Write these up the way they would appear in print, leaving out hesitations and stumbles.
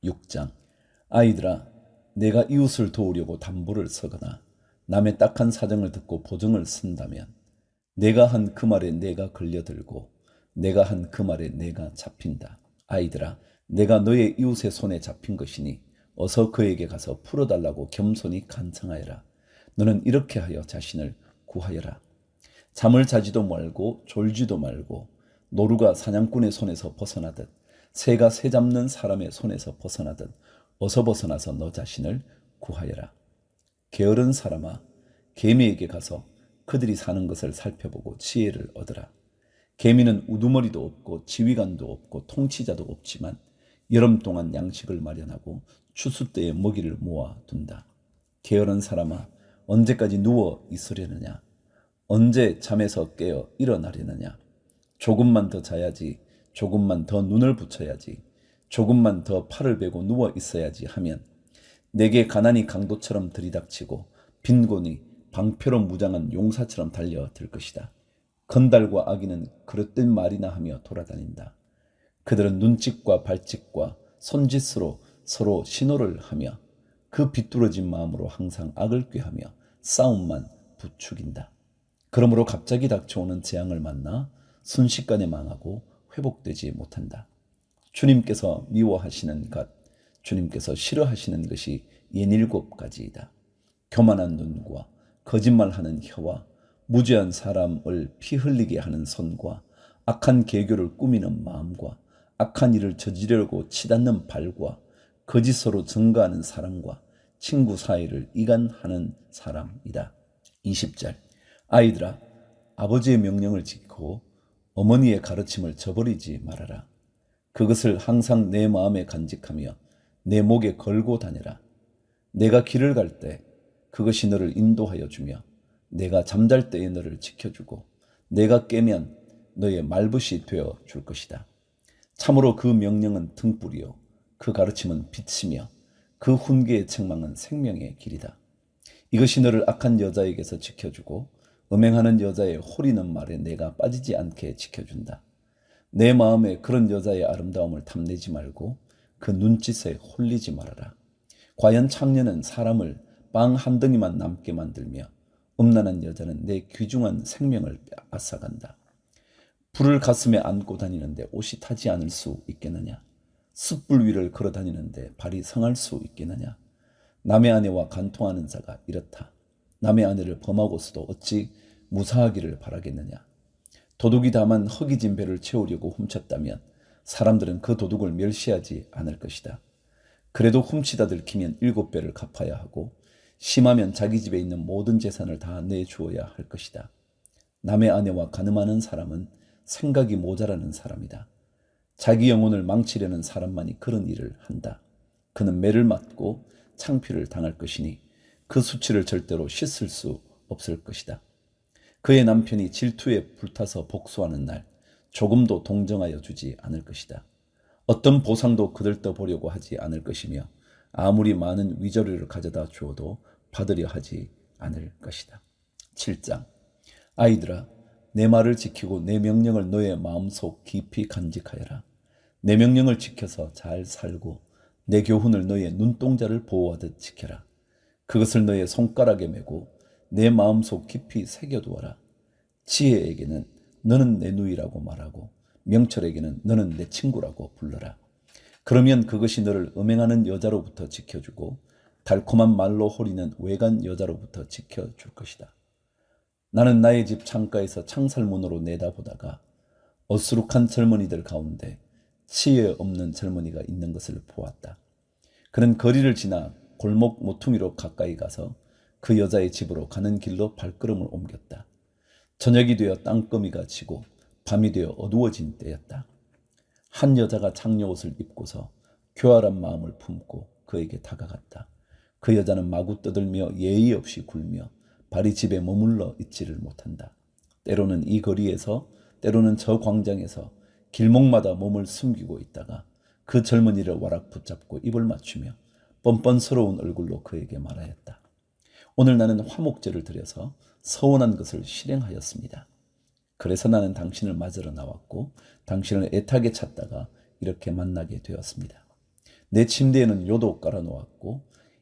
6장. 아이들아, 내가 이웃을 도우려고 담보를 서거나 남의 딱한 사정을 듣고 보증을 쓴다면 내가 한 그 말에 내가 걸려들고 내가 한 그 말에 내가 잡힌다. 아이들아, 내가 너의 이웃의 손에 잡힌 것이니 어서 그에게 가서 풀어달라고 겸손히 간청하여라. 너는 이렇게 하여 자신을 구하여라. 잠을 자지도 말고 졸지도 말고 노루가 사냥꾼의 손에서 벗어나듯 새가 새 잡는 사람의 손에서 벗어나듯 어서 벗어나서 너 자신을 구하여라. 게으른 사람아, 개미에게 가서 그들이 사는 것을 살펴보고 지혜를 얻으라. 개미는 우두머리도 없고 지휘관도 없고 통치자도 없지만 여름 동안 양식을 마련하고 추수 때에 먹이를 모아둔다. 게으른 사람아, 언제까지 누워 있으려느냐? 언제 잠에서 깨어 일어나려느냐? 조금만 더 자야지, 조금만 더 눈을 붙여야지, 조금만 더 팔을 베고 누워 있어야지 하면 내게 가난이 강도처럼 들이닥치고 빈곤이 방패로 무장한 용사처럼 달려들 것이다. 건달과 아기는 그릇된 말이나 하며 돌아다닌다. 그들은 눈짓과 발짓과 손짓으로 서로 신호를 하며 그 비뚤어진 마음으로 항상 악을 꾀하며 싸움만 부추긴다. 그러므로 갑자기 닥쳐오는 재앙을 만나 순식간에 망하고 회복되지 못한다. 주님께서 미워하시는 것, 주님께서 싫어하시는 것이 67가지이다. 교만한 눈과 거짓말하는 혀와 무죄한 사람을 피 흘리게 하는 손과 악한 계교를 꾸미는 마음과 악한 일을 저지르려고 치닫는 발과 거짓으로 증거하는 사람과 친구 사이를 이간하는 사람이다. 20절. 아이들아, 아버지의 명령을 지키고 어머니의 가르침을 저버리지 말아라. 그것을 항상 내 마음에 간직하며 내 목에 걸고 다녀라. 내가 길을 갈 때 그것이 너를 인도하여 주며 내가 잠잘 때에 너를 지켜주고 내가 깨면 너의 말벗이 되어 줄 것이다. 참으로 그 명령은 등불이요 그 가르침은 빛이며 그 훈계의 책망은 생명의 길이다. 이것이 너를 악한 여자에게서 지켜주고 음행하는 여자의 호리는 말에 내가 빠지지 않게 지켜준다. 내 마음에 그런 여자의 아름다움을 탐내지 말고 그 눈짓에 홀리지 말아라. 과연 창녀는 사람을 빵 한 덩이만 남게 만들며 음란한 여자는 내 귀중한 생명을 앗아간다. 불을 가슴에 안고 다니는데 옷이 타지 않을 수 있겠느냐? 숯불 위를 걸어 다니는데 발이 성할 수 있겠느냐? 남의 아내와 간통하는 자가 이렇다. 남의 아내를 범하고서도 어찌 무사하기를 바라겠느냐? 도둑이 다만 허기진 배를 채우려고 훔쳤다면 사람들은 그 도둑을 멸시하지 않을 것이다. 그래도 훔치다 들키면 7배를 갚아야 하고 심하면 자기 집에 있는 모든 재산을 다 내주어야 할 것이다. 남의 아내와 간음하는 사람은 생각이 모자라는 사람이다. 자기 영혼을 망치려는 사람만이 그런 일을 한다. 그는 매를 맞고 창피를 당할 것이니 그 수치를 절대로 씻을 수 없을 것이다. 그의 남편이 질투에 불타서 복수하는 날 조금도 동정하여 주지 않을 것이다. 어떤 보상도 그들떠보려고 하지 않을 것이며 아무리 많은 위조료를 가져다 주어도 받으려 하지 않을 것이다. 7장. 아이들아, 내 말을 지키고 내 명령을 너의 마음속 깊이 간직하여라. 내 명령을 지켜서 잘 살고 내 교훈을 너의 눈동자를 보호하듯 지켜라. 그것을 너의 손가락에 메고 내 마음속 깊이 새겨두어라. 지혜에게는 너는 내 누이라고 말하고 명철에게는 너는 내 친구라고 불러라. 그러면 그것이 너를 음행하는 여자로부터 지켜주고 달콤한 말로 호리는 외간 여자로부터 지켜줄 것이다. 나는 나의 집 창가에서 창살문으로 내다보다가 어수룩한 젊은이들 가운데 지혜 없는 젊은이가 있는 것을 보았다. 그는 거리를 지나 골목 모퉁이로 가까이 가서 그 여자의 집으로 가는 길로 발걸음을 옮겼다. 저녁이 되어 땅거미가 지고 밤이 되어 어두워진 때였다. 한 여자가 장녀 옷을 입고서 교활한 마음을 품고 그에게 다가갔다. 그 여자는 마구 떠들며 예의 없이 굴며 발이 집에 머물러 있지를 못한다. 때로는 이 거리에서 때로는 저 광장에서 길목마다 몸을 숨기고 있다가 그 젊은이를 와락 붙잡고 입을 맞추며 뻔뻔스러운 얼굴로 그에게 말하였다. 오늘 나는 화목제를 드려서 서운한 것을 실행하였습니다. 그래서 나는 당신을 맞으러 나왔고 당신을 애타게 찾다가 이렇게 만나게 되었습니다. 내 침대에는 요도 깔아놓았고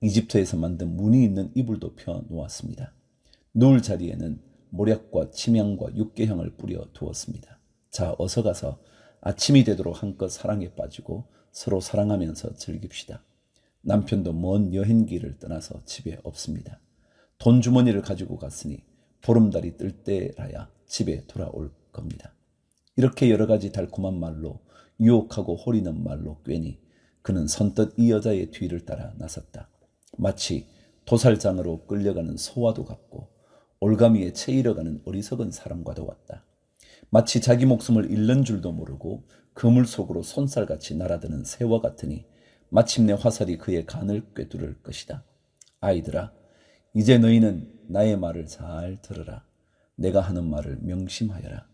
이집트에서 만든 무늬 있는 이불도 펴놓았습니다. 누울 자리에는 모략과 침향과 육개향을 뿌려 두었습니다. 자, 어서 가서 아침이 되도록 한껏 사랑에 빠지고 서로 사랑하면서 즐깁시다. 남편도 먼 여행길을 떠나서 집에 없습니다. 돈 주머니를 가지고 갔으니 보름달이 뜰 때라야 집에 돌아올 겁니다. 이렇게 여러 가지 달콤한 말로 유혹하고 호리는 말로 꿰니 그는 선뜻 이 여자의 뒤를 따라 나섰다. 마치 도살장으로 끌려가는 소와도 같고 올가미에 채 잃어가는 어리석은 사람과도 같다. 마치 자기 목숨을 잃는 줄도 모르고 그물 속으로 손살같이 날아드는 새와 같으니 마침내 화살이 그의 간을 꿰뚫을 것이다. 아이들아, 이제 너희는 나의 말을 잘 들으라. 내가 하는 말을 명심하여라.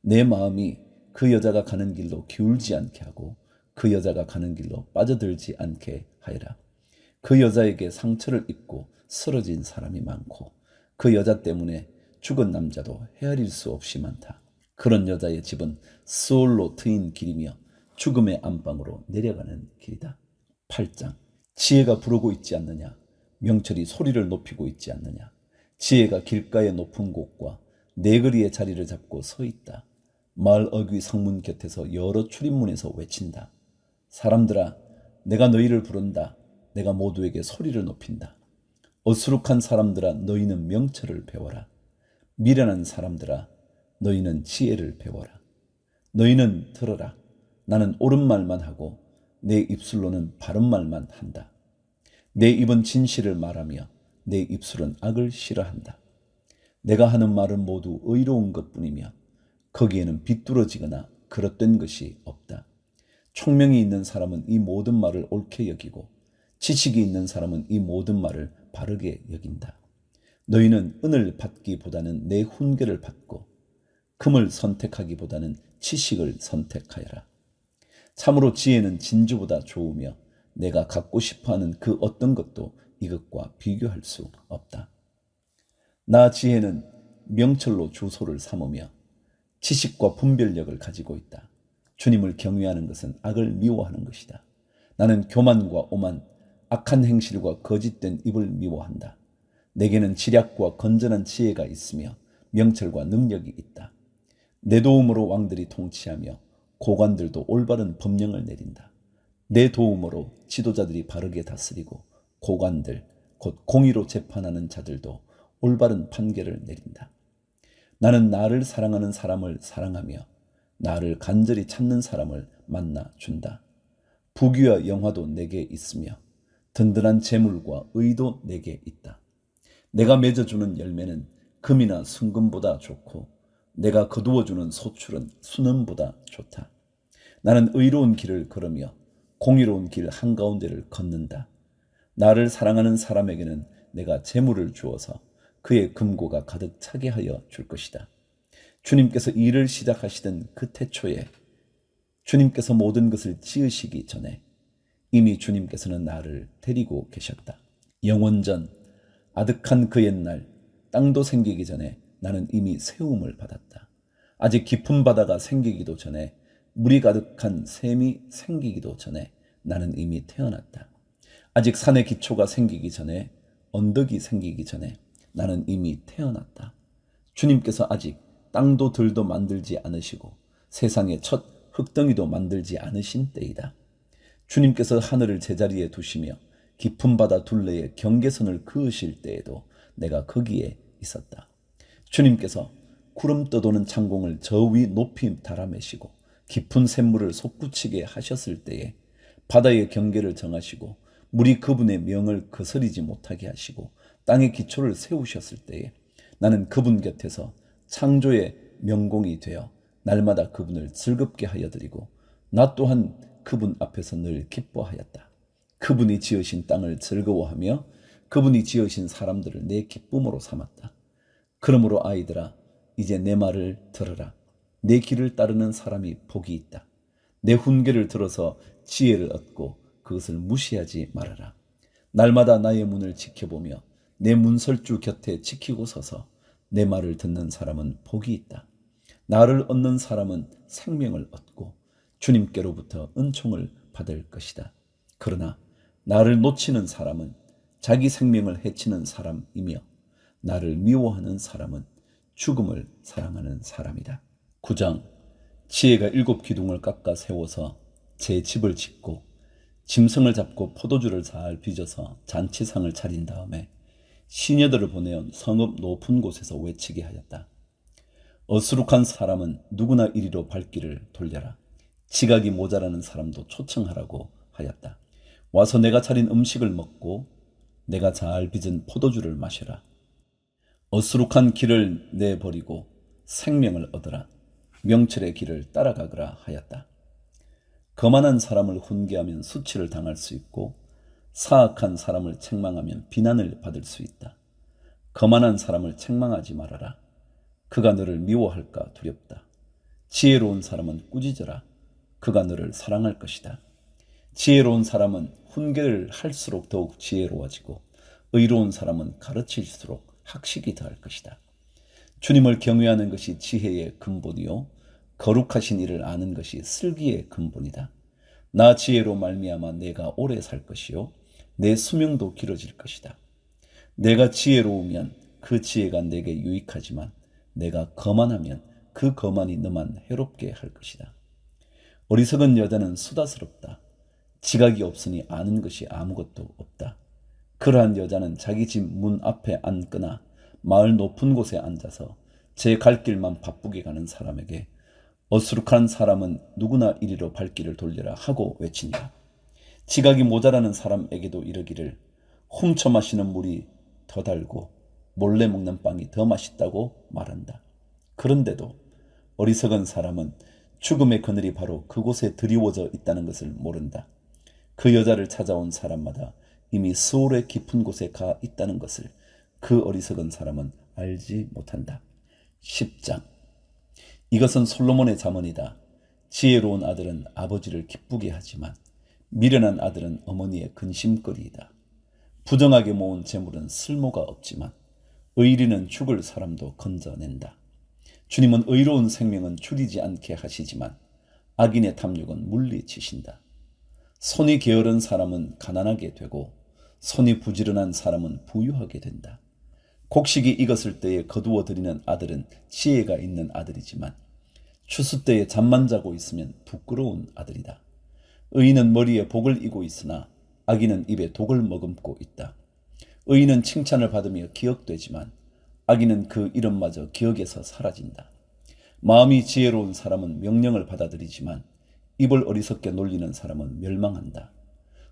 내 마음이 그 여자가 가는 길로 기울지 않게 하고 그 여자가 가는 길로 빠져들지 않게 하여라. 그 여자에게 상처를 입고 쓰러진 사람이 많고 그 여자 때문에 죽은 남자도 헤아릴 수 없이 많다. 그런 여자의 집은 스올로 트인 길이며 죽음의 안방으로 내려가는 길이다. 8장. 지혜가 부르고 있지 않느냐? 명철이 소리를 높이고 있지 않느냐? 지혜가 길가의 높은 곳과 네거리의 자리를 잡고 서 있다. 마을 어귀 성문 곁에서 여러 출입문에서 외친다. 사람들아, 내가 너희를 부른다. 내가 모두에게 소리를 높인다. 어수룩한 사람들아, 너희는 명철을 배워라. 미련한 사람들아, 너희는 지혜를 배워라. 너희는 들어라. 나는 옳은 말만 하고 내 입술로는 바른 말만 한다. 내 입은 진실을 말하며 내 입술은 악을 싫어한다. 내가 하는 말은 모두 의로운 것뿐이며 거기에는 비뚤어지거나 그릇된 것이 없다. 총명이 있는 사람은 이 모든 말을 옳게 여기고 지식이 있는 사람은 이 모든 말을 바르게 여긴다. 너희는 은을 받기보다는 내 훈계를 받고 금을 선택하기보다는 지식을 선택하여라. 참으로 지혜는 진주보다 좋으며 내가 갖고 싶어하는 그 어떤 것도 이것과 비교할 수 없다. 나 지혜는 명철로 주소를 삼으며 지식과 분별력을 가지고 있다. 주님을 경외하는 것은 악을 미워하는 것이다. 나는 교만과 오만, 악한 행실과 거짓된 입을 미워한다. 내게는 지략과 건전한 지혜가 있으며 명철과 능력이 있다. 내 도움으로 왕들이 통치하며 고관들도 올바른 법령을 내린다. 내 도움으로 지도자들이 바르게 다스리고 고관들, 곧 공의로 재판하는 자들도 올바른 판결을 내린다. 나는 나를 사랑하는 사람을 사랑하며 나를 간절히 찾는 사람을 만나 준다. 부귀와 영화도 내게 있으며 든든한 재물과 의도 내게 있다. 내가 맺어주는 열매는 금이나 순금보다 좋고 내가 거두어주는 소출은 순금보다 좋다. 나는 의로운 길을 걸으며 공의로운 길 한가운데를 걷는다. 나를 사랑하는 사람에게는 내가 재물을 주어서 그의 금고가 가득 차게 하여 줄 것이다. 주님께서 일을 시작하시던 그 태초에 주님께서 모든 것을 지으시기 전에 이미 주님께서는 나를 데리고 계셨다. 영원전 아득한 그 옛날 땅도 생기기 전에 나는 이미 세움을 받았다. 아직 깊은 바다가 생기기도 전에 물이 가득한 샘이 생기기도 전에 나는 이미 태어났다. 아직 산의 기초가 생기기 전에 언덕이 생기기 전에 나는 이미 태어났다. 주님께서 아직 땅도 들도 만들지 않으시고 세상의 첫 흙덩이도 만들지 않으신 때이다. 주님께서 하늘을 제자리에 두시며 깊은 바다 둘레에 경계선을 그으실 때에도 내가 거기에 있었다. 주님께서 구름 떠도는 창공을 저 위 높이 달아매시고 깊은 샘물을 솟구치게 하셨을 때에 바다의 경계를 정하시고 물이 그분의 명을 거스리지 못하게 하시고 땅의 기초를 세우셨을 때에 나는 그분 곁에서 창조의 명공이 되어 날마다 그분을 즐겁게 하여 드리고 나 또한 그분 앞에서 늘 기뻐하였다. 그분이 지으신 땅을 즐거워하며 그분이 지으신 사람들을 내 기쁨으로 삼았다. 그러므로 아이들아, 이제 내 말을 들으라. 내 길을 따르는 사람이 복이 있다. 내 훈계를 들어서 지혜를 얻고 그것을 무시하지 말아라. 날마다 나의 문을 지켜보며 내 문설주 곁에 지키고 서서 내 말을 듣는 사람은 복이 있다. 나를 얻는 사람은 생명을 얻고 주님께로부터 은총을 받을 것이다. 그러나 나를 놓치는 사람은 자기 생명을 해치는 사람이며 나를 미워하는 사람은 죽음을 사랑하는 사람이다. 9장. 지혜가 7기둥을 깎아 세워서 제 집을 짓고 짐승을 잡고 포도주를 잘 빚어서 잔치상을 차린 다음에 시녀들을 보내어 성읍 높은 곳에서 외치게 하였다. 어수룩한 사람은 누구나 이리로 발길을 돌려라. 지각이 모자라는 사람도 초청하라고 하였다. 와서 내가 차린 음식을 먹고 내가 잘 빚은 포도주를 마셔라. 어수룩한 길을 내버리고 생명을 얻으라. 명철의 길을 따라가거라 하였다. 거만한 사람을 훈계하면 수치를 당할 수 있고 사악한 사람을 책망하면 비난을 받을 수 있다. 거만한 사람을 책망하지 말아라. 그가 너를 미워할까 두렵다. 지혜로운 사람은 꾸짖어라. 그가 너를 사랑할 것이다. 지혜로운 사람은 훈계를 할수록 더욱 지혜로워지고 의로운 사람은 가르칠수록 학식이 더할 것이다. 주님을 경외하는 것이 지혜의 근본이요 거룩하신 이를 아는 것이 슬기의 근본이다. 나 지혜로 말미암아 내가 오래 살 것이요 내 수명도 길어질 것이다. 내가 지혜로우면 그 지혜가 내게 유익하지만 내가 거만하면 그 거만이 너만 해롭게 할 것이다. 어리석은 여자는 수다스럽다. 지각이 없으니 아는 것이 아무것도 없다. 그러한 여자는 자기 집 문 앞에 앉거나 마을 높은 곳에 앉아서 제 갈 길만 바쁘게 가는 사람에게 어수룩한 사람은 누구나 이리로 발길을 돌려라 하고 외친다. 지각이 모자라는 사람에게도 이르기를 훔쳐 마시는 물이 더 달고 몰래 먹는 빵이 더 맛있다고 말한다. 그런데도 어리석은 사람은 죽음의 그늘이 바로 그곳에 드리워져 있다는 것을 모른다. 그 여자를 찾아온 사람마다 이미 수월의 깊은 곳에 가 있다는 것을 그 어리석은 사람은 알지 못한다. 10장. 이것은 솔로몬의 잠언이다. 지혜로운 아들은 아버지를 기쁘게 하지만 미련한 아들은 어머니의 근심거리이다. 부정하게 모은 재물은 쓸모가 없지만 의리는 죽을 사람도 건져낸다. 주님은 의로운 생명은 줄이지 않게 하시지만 악인의 탐욕은 물리치신다. 손이 게으른 사람은 가난하게 되고 손이 부지런한 사람은 부유하게 된다. 곡식이 익었을 때에 거두어 들이는 아들은 지혜가 있는 아들이지만 추수 때에 잠만 자고 있으면 부끄러운 아들이다. 의인은 머리에 복을 이고 있으나 악인은 입에 독을 머금고 있다. 의인은 칭찬을 받으며 기억되지만 악인은 그 이름마저 기억에서 사라진다. 마음이 지혜로운 사람은 명령을 받아들이지만 입을 어리석게 놀리는 사람은 멸망한다.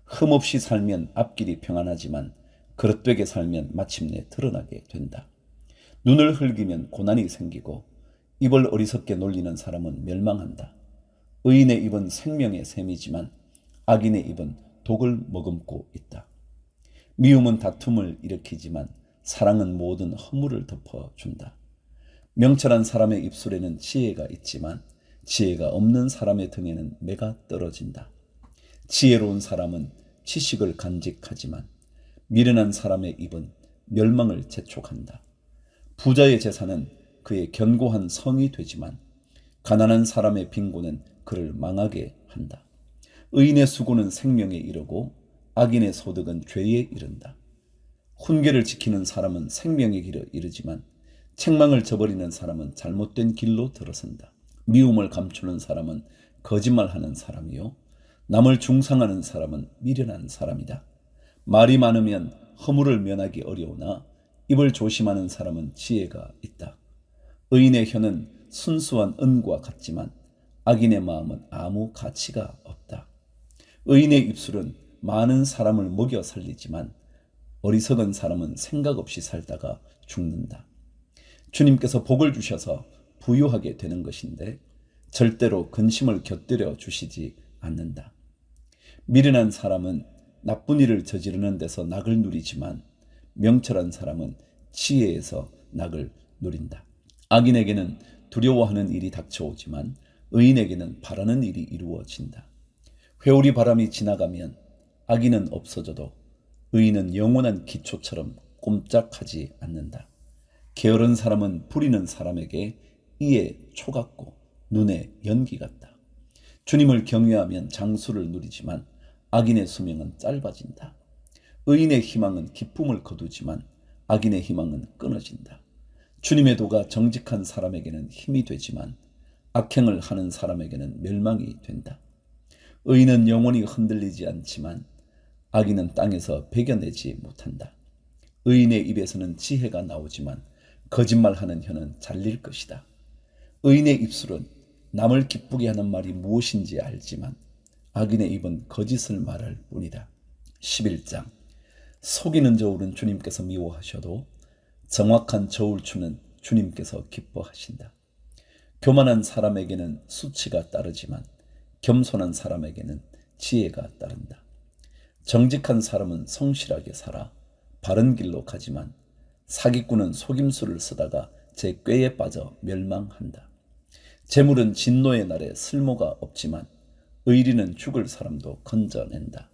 흠없이 살면 앞길이 평안하지만 그릇되게 살면 마침내 드러나게 된다. 눈을 흘기면 고난이 생기고 입을 어리석게 놀리는 사람은 멸망한다. 의인의 입은 생명의 샘이지만 악인의 입은 독을 머금고 있다. 미움은 다툼을 일으키지만 사랑은 모든 허물을 덮어준다. 명철한 사람의 입술에는 지혜가 있지만 지혜가 없는 사람의 등에는 매가 떨어진다. 지혜로운 사람은 지식을 간직하지만 미련한 사람의 입은 멸망을 재촉한다. 부자의 재산은 그의 견고한 성이 되지만 가난한 사람의 빈곤은 그를 망하게 한다. 의인의 수고는 생명에 이르고 악인의 소득은 죄에 이른다. 훈계를 지키는 사람은 생명의 길에 이르지만 책망을 저버리는 사람은 잘못된 길로 들어선다. 미움을 감추는 사람은 거짓말하는 사람이요 남을 중상하는 사람은 미련한 사람이다. 말이 많으면 허물을 면하기 어려우나 입을 조심하는 사람은 지혜가 있다. 의인의 혀는 순수한 은과 같지만 악인의 마음은 아무 가치가 없다. 의인의 입술은 많은 사람을 먹여 살리지만 어리석은 사람은 생각 없이 살다가 죽는다. 주님께서 복을 주셔서 부유하게 되는 것인데 절대로 근심을 곁들여 주시지 않는다. 미련한 사람은 나쁜 일을 저지르는 데서 낙을 누리지만 명철한 사람은 지혜에서 낙을 누린다. 악인에게는 두려워하는 일이 닥쳐오지만 의인에게는 바라는 일이 이루어진다. 회오리 바람이 지나가면 악인은 없어져도 의인은 영원한 기초처럼 꼼짝하지 않는다. 게으른 사람은 부리는 사람에게 이에 초 같고 눈에 연기 같다. 주님을 경외하면 장수를 누리지만 악인의 수명은 짧아진다. 의인의 희망은 기쁨을 거두지만 악인의 희망은 끊어진다. 주님의 도가 정직한 사람에게는 힘이 되지만 악행을 하는 사람에게는 멸망이 된다. 의인은 영원히 흔들리지 않지만 악인은 땅에서 베겨내지 못한다. 의인의 입에서는 지혜가 나오지만 거짓말하는 혀는 잘릴 것이다. 의인의 입술은 남을 기쁘게 하는 말이 무엇인지 알지만 악인의 입은 거짓을 말할 뿐이다. 11장. 속이는 저울은 주님께서 미워하셔도 정확한 저울추는 주님께서 기뻐하신다. 교만한 사람에게는 수치가 따르지만 겸손한 사람에게는 지혜가 따른다. 정직한 사람은 성실하게 살아 바른 길로 가지만 사기꾼은 속임수를 쓰다가 제 꾀에 빠져 멸망한다. 재물은 진노의 날에 쓸모가 없지만 의리는 죽을 사람도 건져낸다.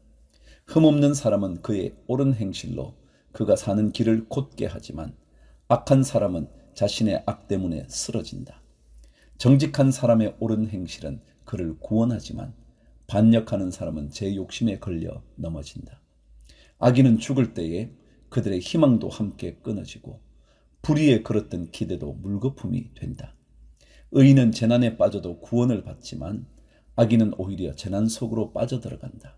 흠없는 사람은 그의 옳은 행실로 그가 사는 길을 곧게 하지만 악한 사람은 자신의 악 때문에 쓰러진다. 정직한 사람의 옳은 행실은 그를 구원하지만 반역하는 사람은 제 욕심에 걸려 넘어진다. 악인은 죽을 때에 그들의 희망도 함께 끊어지고 불의에 걸었던 기대도 물거품이 된다. 의인은 재난에 빠져도 구원을 받지만 악인은 오히려 재난 속으로 빠져들어간다.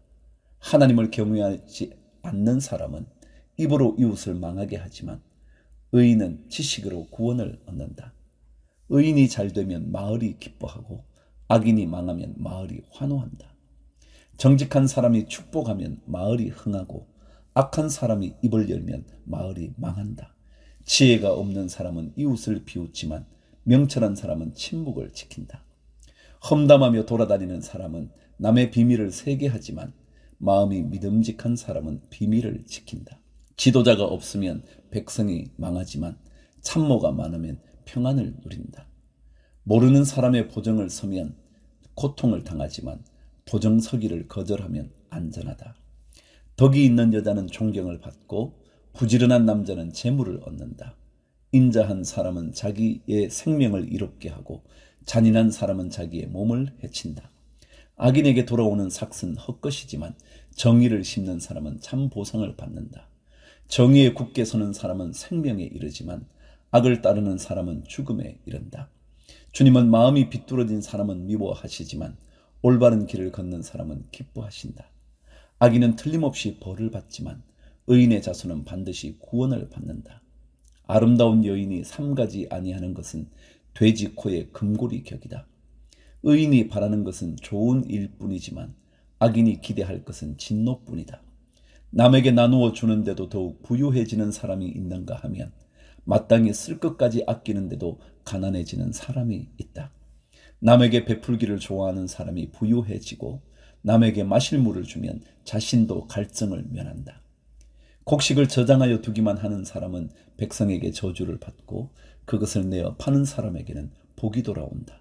하나님을 경외하지 않는 사람은 입으로 이웃을 망하게 하지만 의인은 지식으로 구원을 얻는다. 의인이 잘되면 마을이 기뻐하고 악인이 망하면 마을이 환호한다. 정직한 사람이 축복하면 마을이 흥하고 악한 사람이 입을 열면 마을이 망한다. 지혜가 없는 사람은 이웃을 비웃지만 명철한 사람은 침묵을 지킨다. 험담하며 돌아다니는 사람은 남의 비밀을 세게 하지만 마음이 믿음직한 사람은 비밀을 지킨다. 지도자가 없으면 백성이 망하지만 참모가 많으면 평안을 누린다. 모르는 사람의 보정을 서면 고통을 당하지만 보정 서기를 거절하면 안전하다. 덕이 있는 여자는 존경을 받고 부지런한 남자는 재물을 얻는다. 인자한 사람은 자기의 생명을 이롭게 하고 잔인한 사람은 자기의 몸을 해친다. 악인에게 돌아오는 삭은 헛것이지만 정의를 심는 사람은 참 보상을 받는다. 정의에 굳게 서는 사람은 생명에 이르지만 악을 따르는 사람은 죽음에 이른다. 주님은 마음이 비뚤어진 사람은 미워하시지만 올바른 길을 걷는 사람은 기뻐하신다. 악인은 틀림없이 벌을 받지만 의인의 자손은 반드시 구원을 받는다. 아름다운 여인이 삼가지 아니하는 것은 돼지 코의 금고리 격이다. 의인이 바라는 것은 좋은 일뿐이지만 악인이 기대할 것은 진노뿐이다. 남에게 나누어 주는데도 더욱 부유해지는 사람이 있는가 하면 마땅히 쓸 것까지 아끼는데도 가난해지는 사람이 있다. 남에게 베풀기를 좋아하는 사람이 부유해지고 남에게 마실 물을 주면 자신도 갈증을 면한다. 곡식을 저장하여 두기만 하는 사람은 백성에게 저주를 받고 그것을 내어 파는 사람에게는 복이 돌아온다.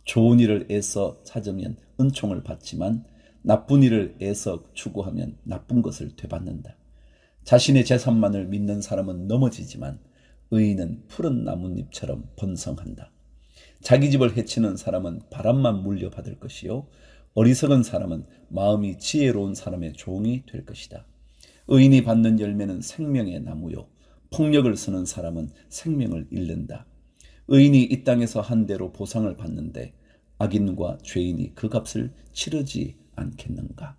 좋은 일을 애써 찾으면 은총을 받지만 나쁜 일을 애써 추구하면 나쁜 것을 되받는다. 자신의 재산만을 믿는 사람은 넘어지지만 의인은 푸른 나뭇잎처럼 번성한다. 자기 집을 해치는 사람은 바람만 물려받을 것이요 어리석은 사람은 마음이 지혜로운 사람의 종이 될 것이다. 의인이 받는 열매는 생명의 나무요 폭력을 쓰는 사람은 생명을 잃는다. 의인이 이 땅에서 한 대로 보상을 받는데 악인과 죄인이 그 값을 치르지 않겠는가?